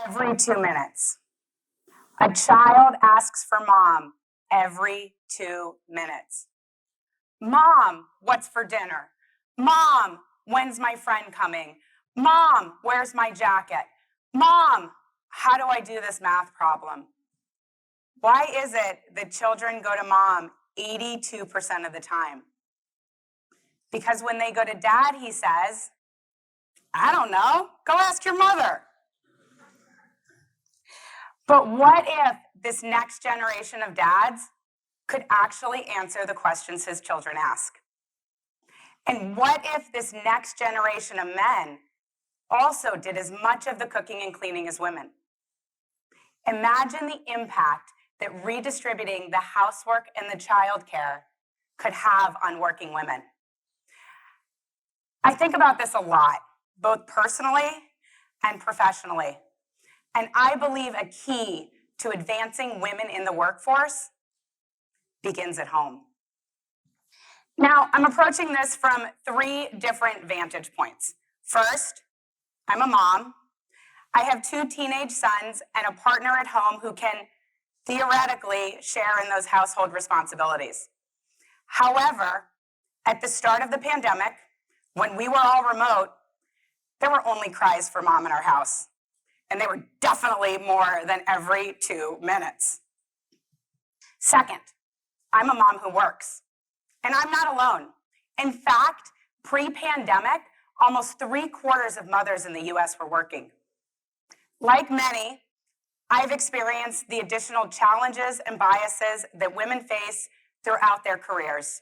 every 2 minutes. A child asks for mom every 2 minutes. Mom, what's for dinner? Mom, when's my friend coming? Mom, where's my jacket? Mom, how do I do this math problem? Why is it that children go to mom 82% of the time? Because when they go to dad, he says, I don't know, go ask your mother. But what if this next generation of dads could actually answer the questions his children ask? And what if this next generation of men also did as much of the cooking and cleaning as women? Imagine the impact that redistributing the housework and the childcare could have on working women. I think about this a lot, both personally and professionally. And I believe a key to advancing women in the workforce begins at home. Now, I'm approaching this from 3 different vantage points. First, I'm a mom. I have 2 teenage sons and a partner at home who can theoretically share in those household responsibilities. However, at the start of the pandemic, when we were all remote, there were only cries for mom in our house. And they were definitely more than every 2 minutes. Second, I'm a mom who works. And I'm not alone. In fact, pre-pandemic, almost 3/4 of mothers in the US were working. Like many, I've experienced the additional challenges and biases that women face throughout their careers.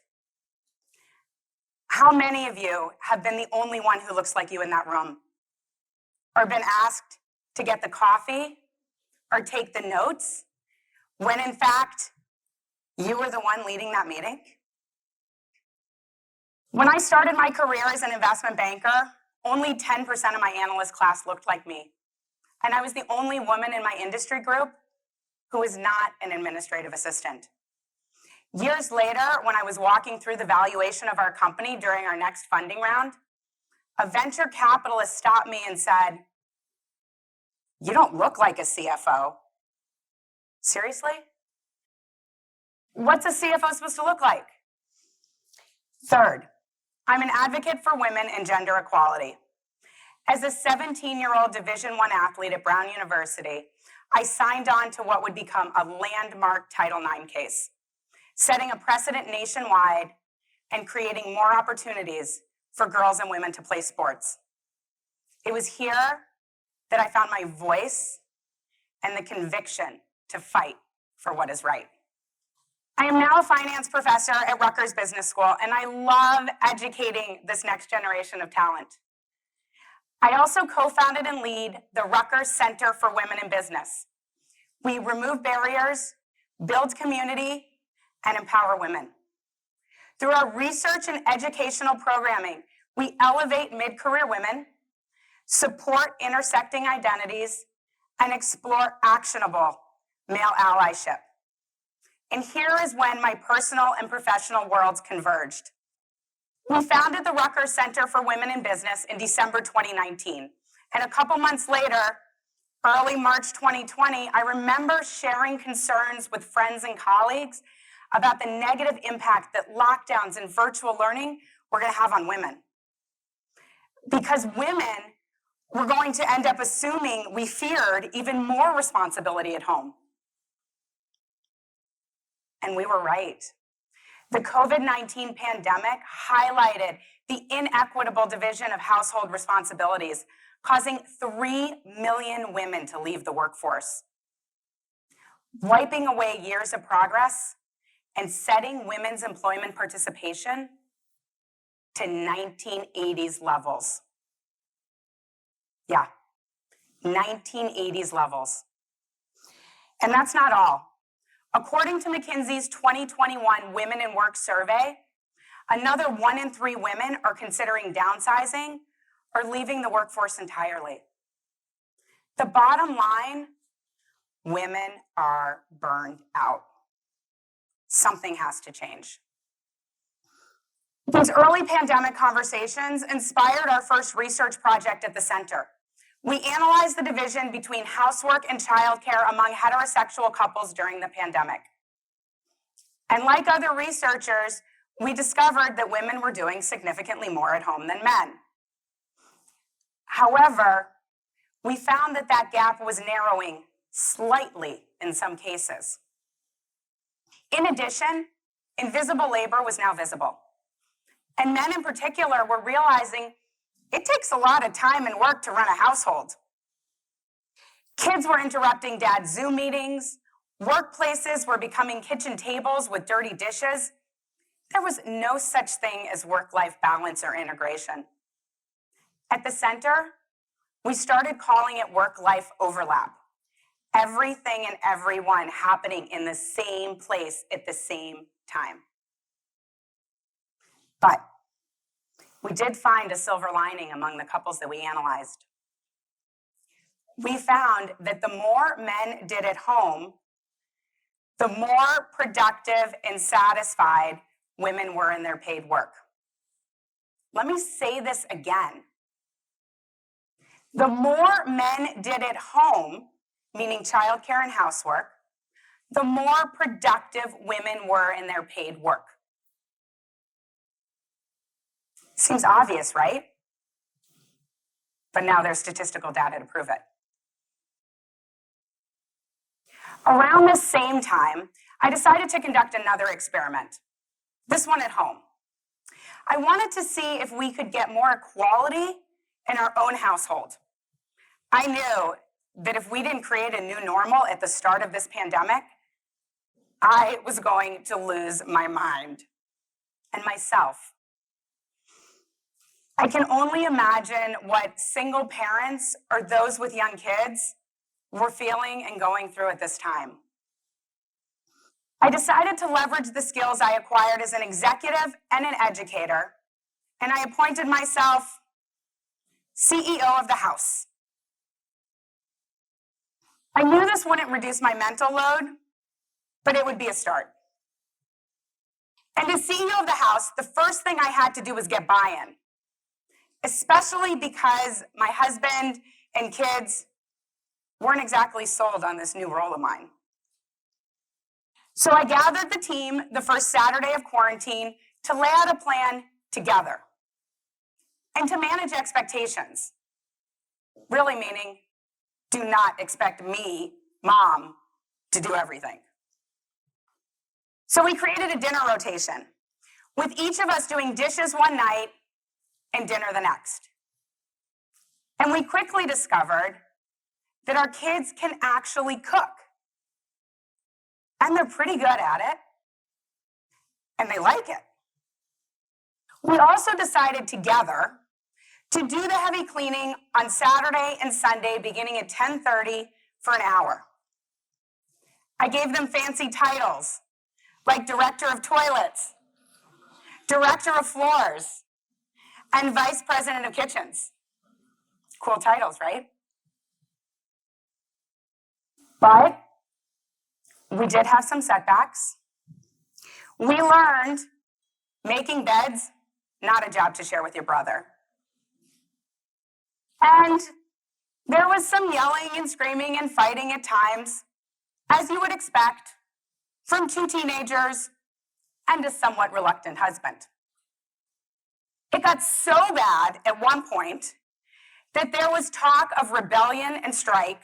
How many of you have been the only one who looks like you in that room? Or been asked to get the coffee or take the notes when in fact you were the one leading that meeting? When I started my career as an investment banker, only 10% of my analyst class looked like me. And I was the only woman in my industry group who was not an administrative assistant. Years later, when I was walking through the valuation of our company during our next funding round, a venture capitalist stopped me and said, "You don't look like a CFO." Seriously? What's a CFO supposed to look like? Third, I'm an advocate for women and gender equality. As a 17-year-old Division I athlete at Brown University, I signed on to what would become a landmark Title IX case, setting a precedent nationwide and creating more opportunities for girls and women to play sports. It was here that I found my voice and the conviction to fight for what is right. I am now a finance professor at Rutgers Business School, and I love educating this next generation of talent. I also co-founded and lead the Rutgers Center for Women in Business. We remove barriers, build community, and empower women. Through our research and educational programming, we elevate mid-career women, support intersecting identities, and explore actionable male allyship. And here is when my personal and professional worlds converged. We founded the Rutgers Center for Women in Business in December 2019. And a couple months later, early March 2020, I remember sharing concerns with friends and colleagues about the negative impact that lockdowns and virtual learning were going to have on women. Because women were going to end up assuming we feared even more responsibility at home. And we were right. The COVID-19 pandemic highlighted the inequitable division of household responsibilities, causing 3 million women to leave the workforce, wiping away years of progress and setting women's employment participation to 1980s levels. Yeah, 1980s levels. And that's not all. According to McKinsey's 2021 Women in Work survey, another 1 in 3 women are considering downsizing or leaving the workforce entirely. The bottom line, women are burned out. Something has to change. These early pandemic conversations inspired our first research project at the center. We analyzed the division between housework and childcare among heterosexual couples during the pandemic. And like other researchers, we discovered that women were doing significantly more at home than men. However, we found that that gap was narrowing slightly in some cases. In addition, invisible labor was now visible. And men in particular were realizing it takes a lot of time and work to run a household. Kids were interrupting dad's Zoom meetings. Workplaces were becoming kitchen tables with dirty dishes. There was no such thing as work-life balance or integration. At the center, we started calling it work-life overlap. Everything and everyone happening in the same place at the same time. But we did find a silver lining among the couples that we analyzed. We found that the more men did at home, the more productive and satisfied women were in their paid work. Let me say this again. The more men did at home, meaning childcare and housework, the more productive women were in their paid work. Seems obvious, right? But now there's statistical data to prove it. Around this same time, I decided to conduct another experiment, this one at home. I wanted to see if we could get more equality in our own household. I knew that if we didn't create a new normal at the start of this pandemic, I was going to lose my mind and myself. I can only imagine what single parents or those with young kids were feeling and going through at this time. I decided to leverage the skills I acquired as an executive and an educator, and I appointed myself CEO of the house. I knew this wouldn't reduce my mental load, but it would be a start. And as CEO of the house, the first thing I had to do was get buy-in, especially because my husband and kids weren't exactly sold on this new role of mine. So I gathered the team the first Saturday of quarantine to lay out a plan together and to manage expectations, really meaning do not expect me, mom, to do everything. So we created a dinner rotation, with each of us doing dishes one night and dinner the next. And we quickly discovered that our kids can actually cook. And they're pretty good at it. And they like it. We also decided together to do the heavy cleaning on Saturday and Sunday beginning at 10:30 for an hour. I gave them fancy titles like Director of Toilets, Director of Floors, and Vice President of Kitchens. Cool titles, right? But we did have some setbacks. We learned making beds, not a job to share with your brother. And there was some yelling and screaming and fighting at times, as you would expect, from two teenagers and a somewhat reluctant husband. It got so bad at one point that there was talk of rebellion and strike,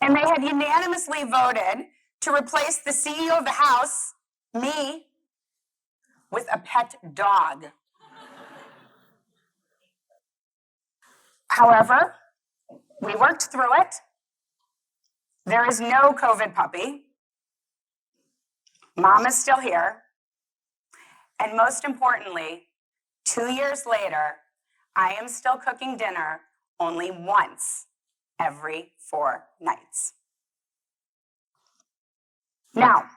and they had unanimously voted to replace the CEO of the house, me, with a pet dog. However, we worked through it. There is no COVID puppy. Mom is still here. And most importantly, 2 years later, I am still cooking dinner only once every 4 nights. Now,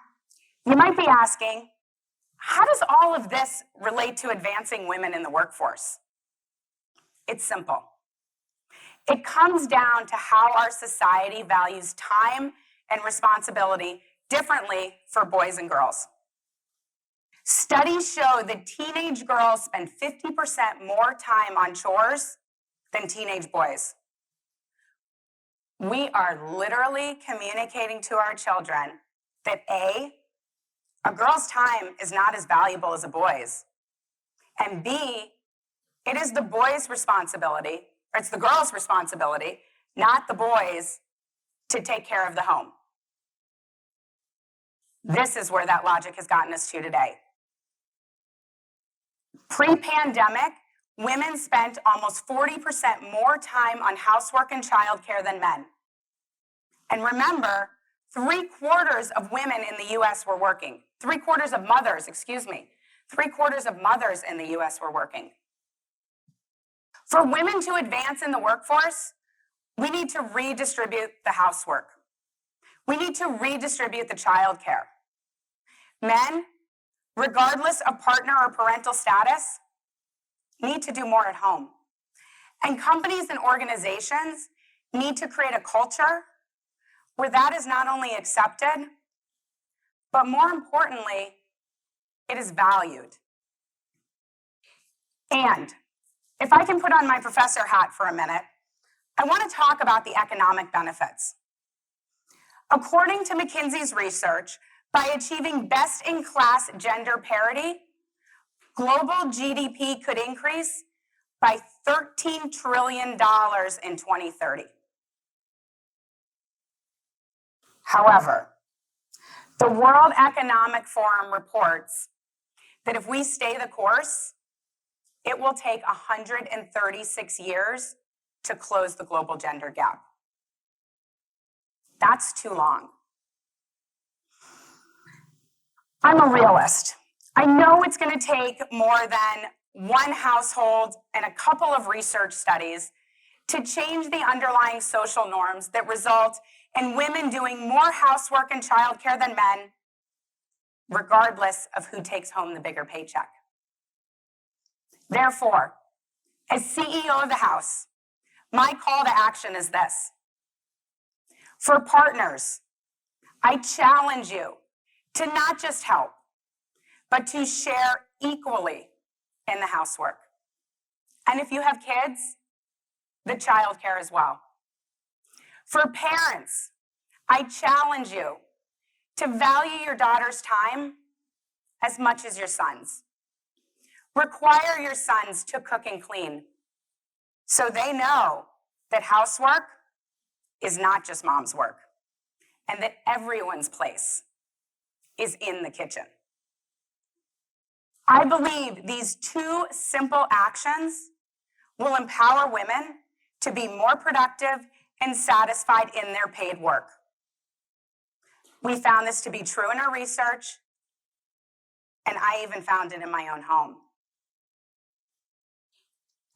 you might be asking, how does all of this relate to advancing women in the workforce? It's simple. It comes down to how our society values time and responsibility differently for boys and girls. Studies show that teenage girls spend 50% more time on chores than teenage boys. We are literally communicating to our children that A, a girl's time is not as valuable as a boy's, and B, it is the boy's responsibility, or it's the girl's responsibility, not the boy's, to take care of the home. This is where that logic has gotten us to today. Pre-pandemic, women spent almost 40% more time on housework and childcare than men. And remember, 3/4 of women in the US were working. 3/4 of mothers, 3/4 of mothers in the US were working. For women to advance in the workforce, we need to redistribute the housework. We need to redistribute the childcare. Men, regardless of partner or parental status, need to do more at home. And companies and organizations need to create a culture where that is not only accepted, but more importantly, it is valued. And if I can put on my professor hat for a minute, I want to talk about the economic benefits. According to McKinsey's research, by achieving best-in-class gender parity, global GDP could increase by $13 trillion in 2030. However, the World Economic Forum reports that if we stay the course, it will take 136 years to close the global gender gap. That's too long. I'm a realist. I know it's going to take more than one household and a couple of research studies to change the underlying social norms that result in women doing more housework and childcare than men, regardless of who takes home the bigger paycheck. Therefore, as CEO of the House, my call to action is this. For partners, I challenge you to not just help, but to share equally in the housework. And if you have kids, the childcare as well. For parents, I challenge you to value your daughter's time as much as your son's. Require your sons to cook and clean so they know that housework is not just mom's work and that everyone's place is in the kitchen. I believe these two simple actions will empower women to be more productive and satisfied in their paid work. We found this to be true in our research, and I even found it in my own home.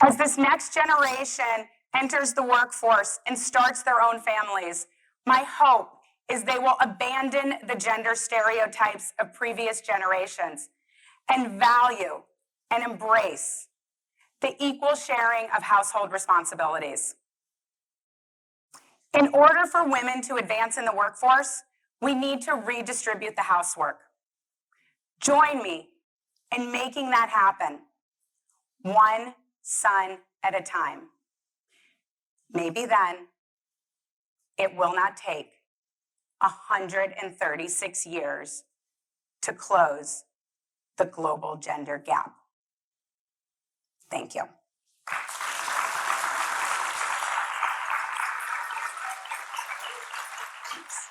As this next generation enters the workforce and starts their own families, my hope is they will abandon the gender stereotypes of previous generations and value and embrace the equal sharing of household responsibilities. In order for women to advance in the workforce, we need to redistribute the housework. Join me in making that happen, one son at a time. Maybe then it will not take 136 years to close the global gender gap. Thank you. Thanks.